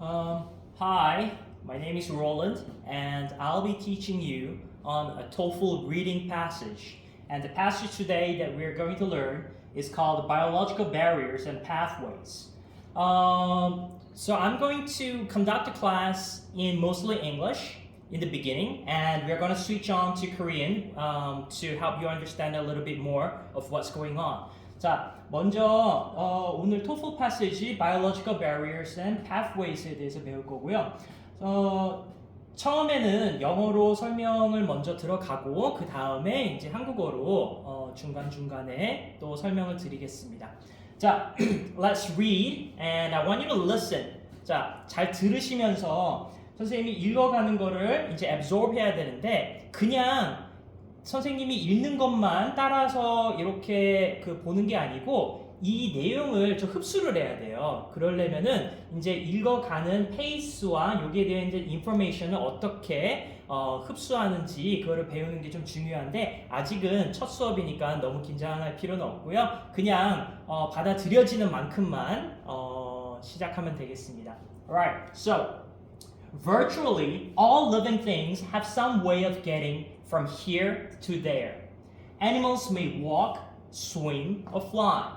Um, Hi, my name is Roland, and I'll be teaching you on a TOEFL reading passage. And the passage today that we're going to learn is called Biological Barriers and Pathways. So I'm going to conduct a class in mostly English in the beginning, and we're going to switch on to Korean to help you understand a little bit more of what's going on. 자, 먼저 오늘 TOEFL 패시지 Biological Barriers and Pathways에 대해서 배울 거고요. 처음에는 영어로 설명을 먼저 들어가고 그 다음에 이제 한국어로 중간중간에 또 설명을 드리겠습니다. 자, let's read and I want you to listen. 자, 잘 들으시면서 선생님이 읽어가는 거를 이제 absorb 해야 되는데 그냥 선생님이 읽는 것만 따라서 이렇게 보는 게 아니고 이 내용을 좀 흡수를 해야 돼요. 그러려면은 이제 읽어가는 페이스와 여기에 대한 이제 인포메이션을 어떻게 흡수하는지 그거를 배우는 게 좀 중요한데 아직은 첫 수업이니까 너무 긴장할 필요는 없고요. 그냥 받아들여지는 만큼만 시작하면 되겠습니다. Alright, so virtually all living things have some way of getting from here to there. Animals may walk, swim, or fly.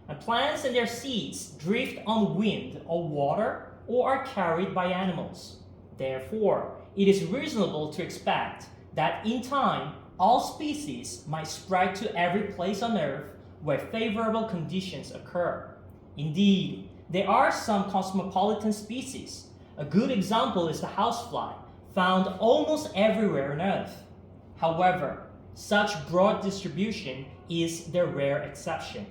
And plants and their seeds drift on wind or water or are carried by animals. Therefore, it is reasonable to expect that in time, all species might spread to every place on Earth where favorable conditions occur. Indeed, there are some cosmopolitan species. A good example is the housefly, found almost everywhere on Earth. However, such broad distribution is the rare exception.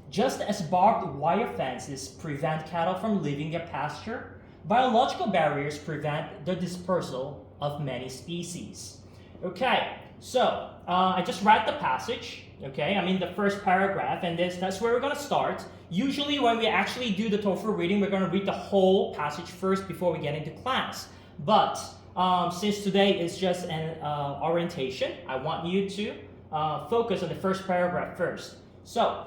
Just as barbed wire fences prevent cattle from leaving their pasture, biological barriers prevent the dispersal of many species. Okay, so I just read the passage. Okay, I'm in the first paragraph, and that's where we're going to start. Usually, when we actually do the TOEFL reading, we're going to read the whole passage first before we get into class. But since today is just an orientation, I want you to focus on the first paragraph first. So,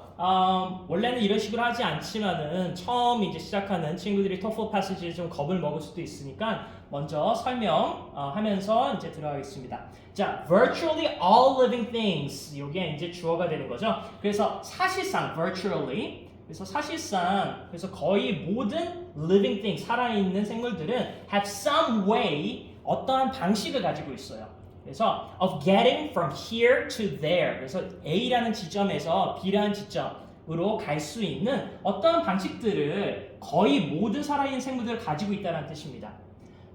원래는 이런 식으로 하지 않지만은 처음 이제 시작하는 친구들이 TOEFL 패시지에 좀 겁을 먹을 수도 있으니까 먼저 설명하면서 이제 들어가겠습니다. 자, virtually all living things 이게 이제 주어가 되는 거죠. 그래서 사실상 virtually 그래서 거의 모든 living things 살아있는 생물들은 have some way 어떠한 방식을 가지고 있어요. 그래서 of getting from here to there. 그래서 A라는 지점에서 B라는 지점으로 갈 수 있는 어떠한 방식들을 거의 모든 살아있는 생물들을 가지고 있다는 뜻입니다.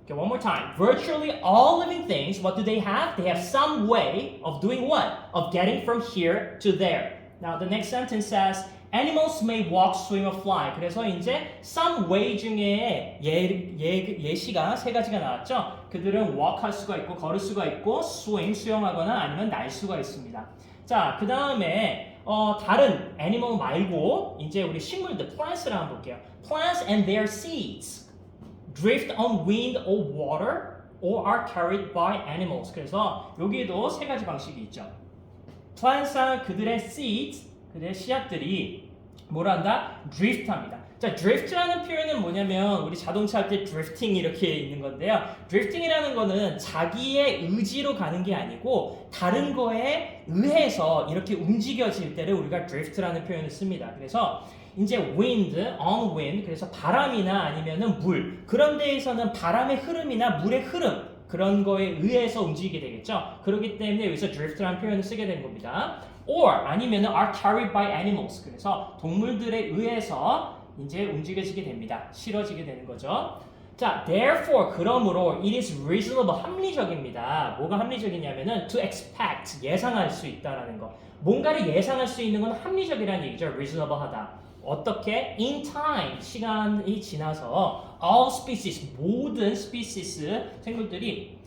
Okay, one more time. Virtually all living things, what do they have? They have some way of doing what? Of getting from here to there. Now the next sentence says Animals may walk, swim, or fly. 그래서 이제 some way 중에 예시가 세 가지가 나왔죠. 그들은 walk 할 수가 있고 걸을 수가 있고 swim 수영하거나 아니면 날 수가 있습니다. 자, 그 다음에 다른 animal 말고 이제 우리 식물들 plants를 한번 볼게요. Plants and their seeds drift on wind or water or are carried by animals. 그래서 여기에도 세 가지 방식이 있죠. Plants와 그들의 seeds 그들의 씨앗들이 뭐라 한다? drift합니다. 자, drift라는 표현은 뭐냐면 우리 자동차 할 때 drifting 이렇게 있는 건데요. drifting이라는 거는 자기의 의지로 가는 게 아니고 다른 거에 의해서 이렇게 움직여질 때를 우리가 drift라는 표현을 씁니다. 그래서 이제 wind, on wind, 그래서 바람이나 아니면은 물 그런 데에서는 바람의 흐름이나 물의 흐름 그런 거에 의해서 움직이게 되겠죠. 그렇기 때문에 여기서 drift라는 표현을 쓰게 된 겁니다. or 아니면은 are carried by animals. 그래서 동물들에 의해서 이제 움직여지게 됩니다. 실어지게 되는 거죠. 자, therefore 그러므로 it is reasonable 합리적입니다. 뭐가 합리적이냐면은 to expect 예상할 수 있다라는 거. 뭔가를 예상할 수 있는 건 합리적이라는 얘기죠. reasonable 하다. 어떻게? in time 시간이 지나서 all species 모든 species 생물들이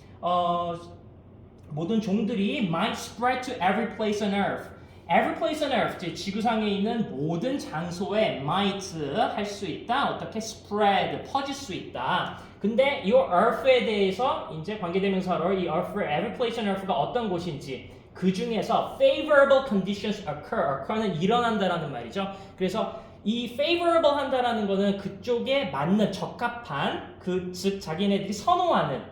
모든 종들이 might spread to every place on earth. Every place on earth, 지구상에 있는 모든 장소에 might 할 수 있다. 어떻게 spread, 퍼질 수 있다. 근데 이 earth에 대해서 이제 관계대명사로 이 earth, every place on earth가 어떤 곳인지 그 중에서 favorable conditions occur는 일어난다라는 말이죠. 그래서 이 favorable 한다라는 거는 그쪽에 맞는 적합한 즉 자기네들이 선호하는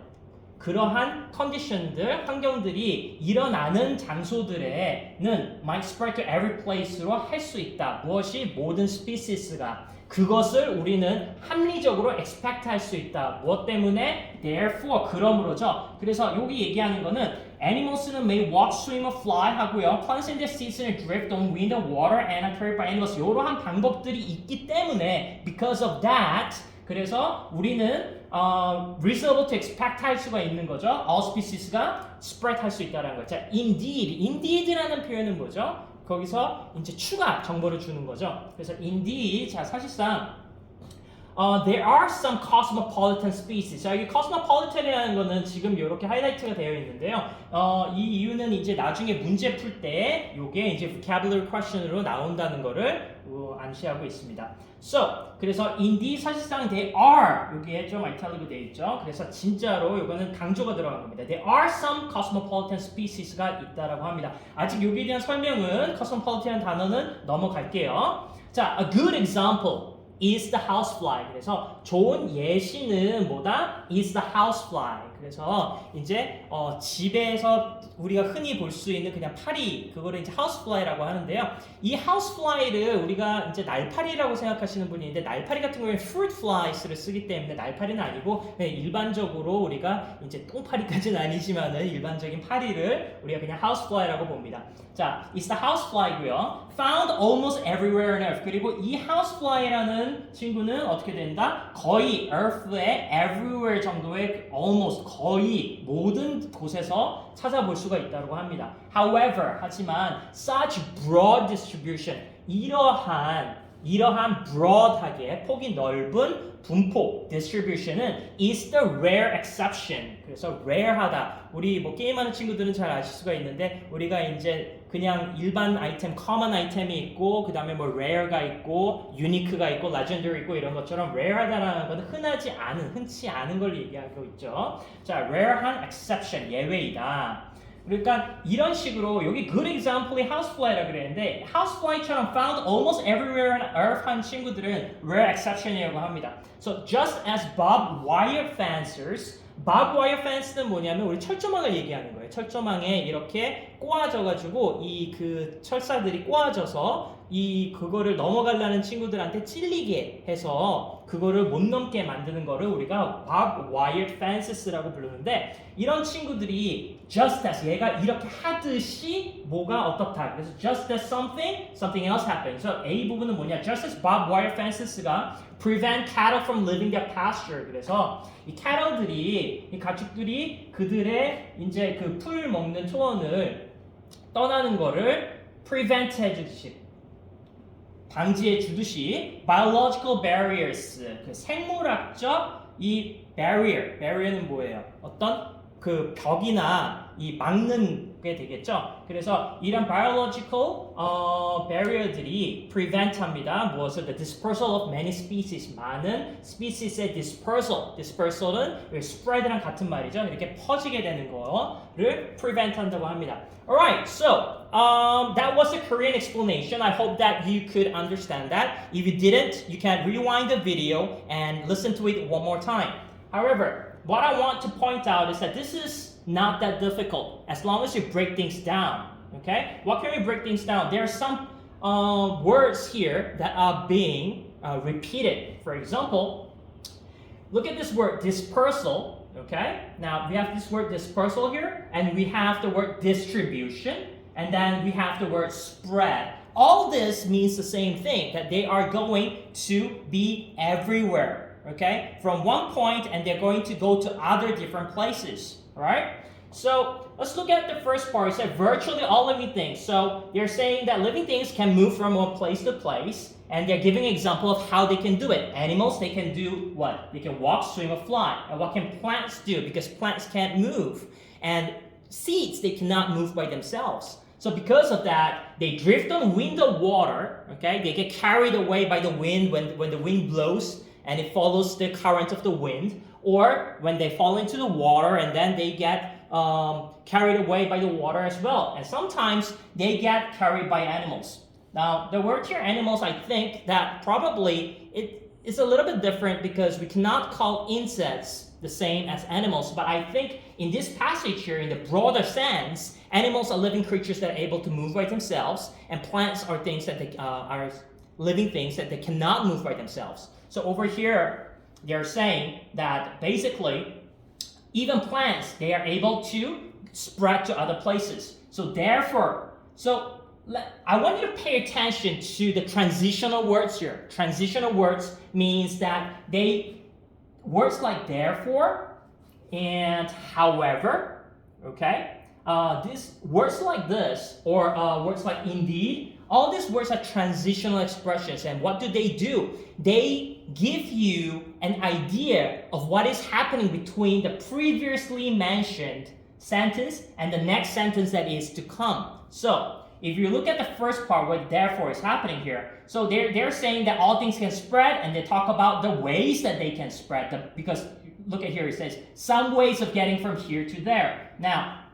그러한 컨디션들, 환경들이 일어나는 장소들에는 might spread to every place로 할 수 있다. 무엇이? 모든 스피시스가. 그것을 우리는 합리적으로 expect 할 수 있다. 무엇 때문에? Therefore, 그러므로죠. 그래서 여기 얘기하는 거는 animals는 may walk, swim, or fly 하고요. plants in the season을 drift on wind and water and are carried by animals. 이러한 방법들이 있기 때문에 because of that 그래서 우리는 reasonable to expect 할 수가 있는 거죠. all species가 spread 할 수 있다는 거죠. indeed라는 표현은 뭐죠? 거기서 이제 추가 정보를 주는 거죠. 그래서 indeed, 자 사실상 there are some cosmopolitan species. 자, 여기 cosmopolitan이라는 거는 지금 이렇게 하이라이트가 되어 있는데요. 이 이유는 이제 나중에 문제 풀 때 이게 이제 vocabulary question으로 나온다는 거를 암시하고 있습니다. So, 그래서 indeed 사실상 they are 여기에 좀 이탈릭으로 되어 있죠. 그래서 진짜로 이거는 강조가 들어간 겁니다. There are some cosmopolitan species가 있다라고 합니다. 아직 여기에 대한 설명은 cosmopolitan 단어는 넘어갈게요. 자, a good example. is the housefly. 그래서 좋은 예시는 뭐다? is the housefly. 그래서 이제 집에서 우리가 흔히 볼 수 있는 그냥 파리 그거를 이제 housefly라고 하는데요. 이 housefly를 우리가 이제 날파리라고 생각하시는 분이 있는데 날파리 같은 경우에 fruit flies를 쓰기 때문에 날파리는 아니고 일반적으로 우리가 이제 똥파리까지는 아니지만은 일반적인 파리를 우리가 그냥 housefly라고 봅니다. 자, is the housefly고요. found almost everywhere on earth. 그리고 이 housefly라는 친구는 어떻게 된다? 거의 earth의 everywhere 정도의 almost 거의 모든 곳에서 찾아볼 수가 있다고 합니다. However, 하지만 such broad distribution 이러한 broad하게 폭이 넓은 분포 distribution은 is the rare exception. 그래서 rare하다. 우리 뭐 게임하는 친구들은 잘 아실 수가 있는데 우리가 이제 그냥 일반 아이템, common 아이템이 있고 그 다음에 뭐 rare가 있고 unique가 있고 legendary 있고 이런 것처럼 rare하다라는 것은 흔치 않은 걸 얘기하고 있죠. 자, rare한 exception, 예외이다. 그러니까 이런 식으로 여기 good example이 housefly라고 그랬는데 housefly처럼 found almost everywhere on earth 한 친구들은 rare exception이라고 합니다. So just as barbed wire fencers barbed wire fence는 뭐냐면 우리 철조망을 얘기하는 거예요. 철조망에 이렇게 꼬아져가지고 이 그 철사들이 꼬아져서 그거를 넘어가려는 친구들한테 찔리게 해서 그거를 못 넘게 만드는 거를 우리가 barbed wire fences라고 부르는데 이런 친구들이 just as 얘가 이렇게 하듯이 뭐가 어떻다. 그래서 just as something else happened. 그래서 A 부분은 뭐냐? just as barbed wire fences가 prevent cattle from leaving their pasture. 그래서 이 cattle들이 이 가축들이 그들의 이제 그 풀 먹는 초원을 떠나는 거를 prevent 해주듯이 방지해 주듯이 biological barriers 그 생물학적 이 barrier는 뭐예요? 어떤 그 벽이나 이 막는 게 되겠죠. 그래서 이런 biological barrier들이 prevent합니다. 무엇을? The dispersal of many species. 많은 species의 dispersal은 spread랑 같은 말이죠. 이렇게 퍼지게 되는 거를 prevent한다고 합니다. Alright, so that was the Korean explanation. I hope that you could understand that. If you didn't, you can rewind the video and listen to it one more time. However, what I want to point out is that this is not that difficult as long as you break things down. Okay? What can we break things down? There are some words here that are being repeated. For example, look at this word dispersal. Okay? Now we have this word dispersal here, and we have the word distribution, and then we have the word spread. All this means the same thing, that they are going to be everywhere. Okay? From one point, and they're going to go to other different places. Alright? So let's look at the first part. It said virtually all living things. So they're saying that living things can move from one place to place, and they're giving an example of how they can do it. Animals, they can do what? They can walk, swim, or fly. And what can plants do? Because plants can't move. And seeds, they cannot move by themselves. So because of that, they drift on wind or water. Okay? They get carried away by the wind when the wind blows and it follows the current of the wind. Or when they fall into the water and then they get carried away by the water as well. And sometimes they get carried by animals. Now, the word here, animals, I think that probably it is a little bit different because we cannot call insects the same as animals. But I think in this passage here, in the broader sense, animals are living creatures that are able to move by themselves, and plants are things that they are living things that they cannot move by themselves. So over here, they're saying that basically, even plants, they are able to spread to other places. So therefore, I want you to pay attention to the transitional words here. Transitional words means that words like therefore and however, okay? These words like this or words like indeed, all these words are transitional expressions. And what do? They give you an idea of what is happening between the previously mentioned sentence and the next sentence that is to come. So if you look at the first part where therefore is happening here, so they're saying that all things can spread, and they talk about the ways that they can spread. Because look at here, it says some ways of getting from here to there. Now,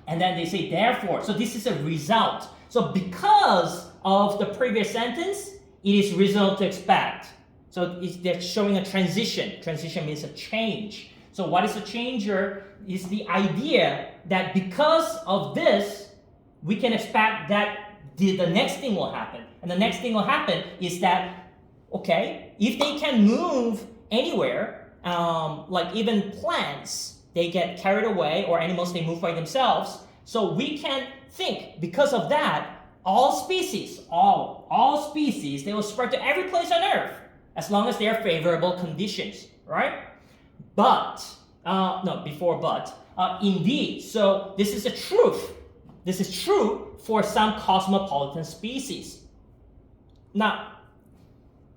and then they say therefore. So this is a result. So because of the previous sentence, it is reasonable to expect. So they're showing a transition. Transition means a change. So what is a changer? Is the idea that because of this, we can expect that the next thing will happen. And the next thing will happen is that, okay, if they can move anywhere, like even plants, they get carried away, or animals, they move by themselves. So we can think, because of that, all species, they will spread to every place on earth, as long as they are favorable conditions, right? But, indeed, so this is the truth. This is true for some cosmopolitan species. Now,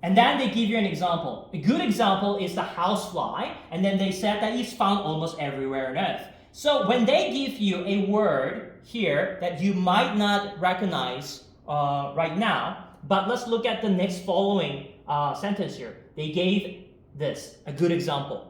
and then they give you an example. A good example is the housefly, and then they said that it's found almost everywhere on earth. So when they give you a word here that you might not recognize right now, but let's look at the next following sentence here. They gave this, a good example.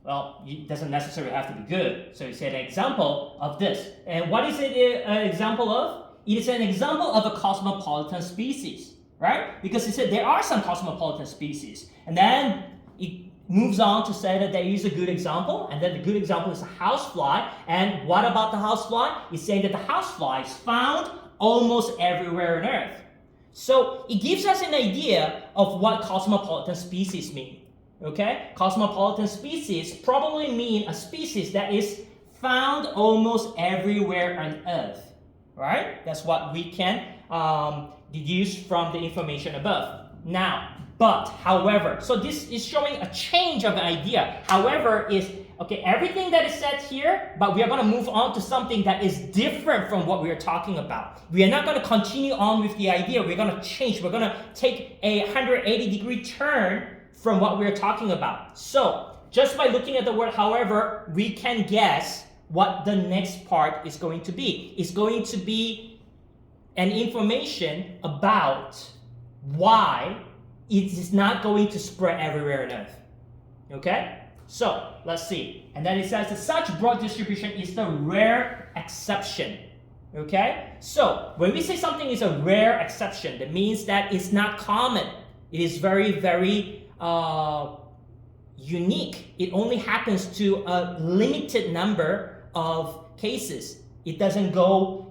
Well, it doesn't necessarily have to be good. So you said an example of this. And what is it an example of? It is an example of a cosmopolitan species, right? Because it said there are some cosmopolitan species. And then it moves on to say that there is a good example. And then the good example is a housefly. And what about the housefly? It's saying that the housefly is found almost everywhere on earth. So it gives us an idea of what cosmopolitan species mean. Okay, cosmopolitan species probably mean a species that is found almost everywhere on earth, right? That's what we can deduce from the information above. Now, however, so this is showing a change of the idea. However is, okay, everything that is said here, but we are going to move on to something that is different from what we are talking about. We are not going to continue on with the idea. We're going to change. We're going to take a 180-degree turn from what we're talking about. So, just by looking at the word however, we can guess what the next part is going to be. It's going to be an information about why it is not going to spread everywhere on earth. Okay? So, let's see. And then it says that such broad distribution is the rare exception. Okay? So, when we say something is a rare exception, that means that it's not common. It is very, very unique. It only happens to a limited number of cases. It doesn't go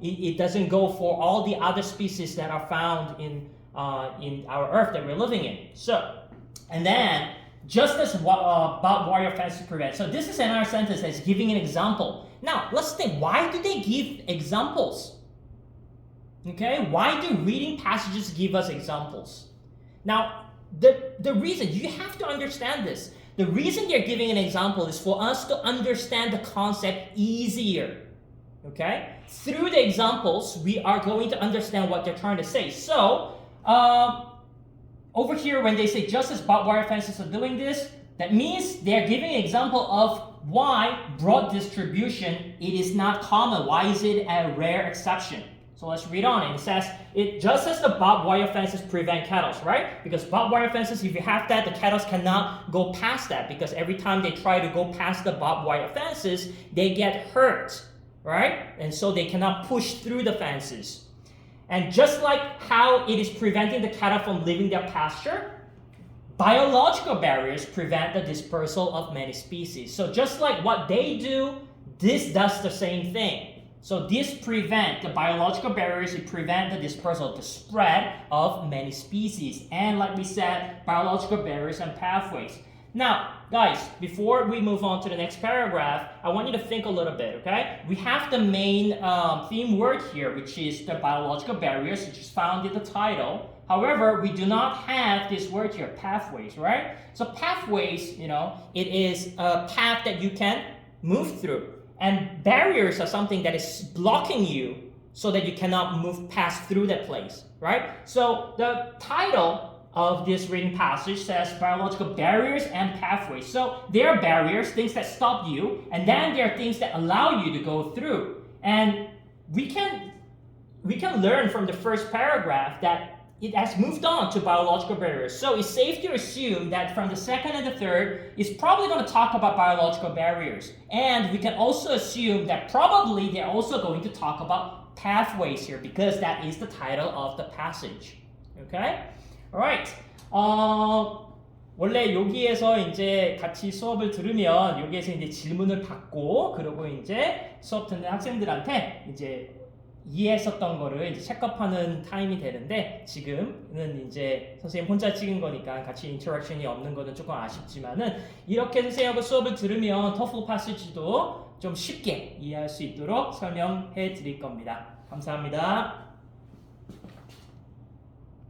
for all the other species that are found in our Earth that we're living in. So, and then just as barbed wire fences prevent. So this is another sentence that's giving an example. Now let's think. Why do they give examples? Okay, why do reading passages give us examples? Now, the reason, you have to understand this. The reason they're giving an example is for us to understand the concept easier. Okay? Through the examples, we are going to understand what they're trying to say. So, over here, when they say just as barbed wire fences are doing this, that means they're giving an example of why broad distribution, it is not common. Why is it a rare exception? So let's read on. It says, it just as the barbed wire fences prevent cattle, right? Because barbed wire fences, if you have that, the cattle cannot go past that, because every time they try to go past the barbed wire fences, they get hurt, right? And so they cannot push through the fences. And just like how it is preventing the cattle from leaving their pasture, biological barriers prevent the dispersal of many species. So just like what they do, this does the same thing. So this prevent the biological barriers to prevent the dispersal, the spread of many species. And like we said, biological barriers and pathways. Now, guys, before we move on to the next paragraph, I want you to think a little bit, okay? We have the main theme word here, which is the biological barriers, which is found in the title. However, we do not have this word here, pathways, right? So pathways, it is a path that you can move through. And barriers are something that is blocking you so that you cannot pass through that place, right? So the title of this reading passage says biological barriers and pathways. So there are barriers, things that stop you, and then there are things that allow you to go through. And we can learn from the first paragraph that it has moved on to biological barriers. So it's safe to assume that from the second and the third, it's probably going to talk about biological barriers. And we can also assume that probably they're also going to talk about pathways here because that is the title of the passage. Okay? Alright. 원래 여기에서 이제 같이 수업을 들으면 여기에서 이제 질문을 받고 그리고 이제 수업 듣는 학생들한테 이제 이해했었던 거를 이제 체크업하는 타임이 되는데 지금은 이제 선생님 혼자 찍은 거니까 같이 인터랙션이 없는 거는 조금 아쉽지만은 이렇게 선생님하고 수업을 들으면 TOEFL 패시지도 좀 쉽게 이해할 수 있도록 설명해 드릴 겁니다. 감사합니다.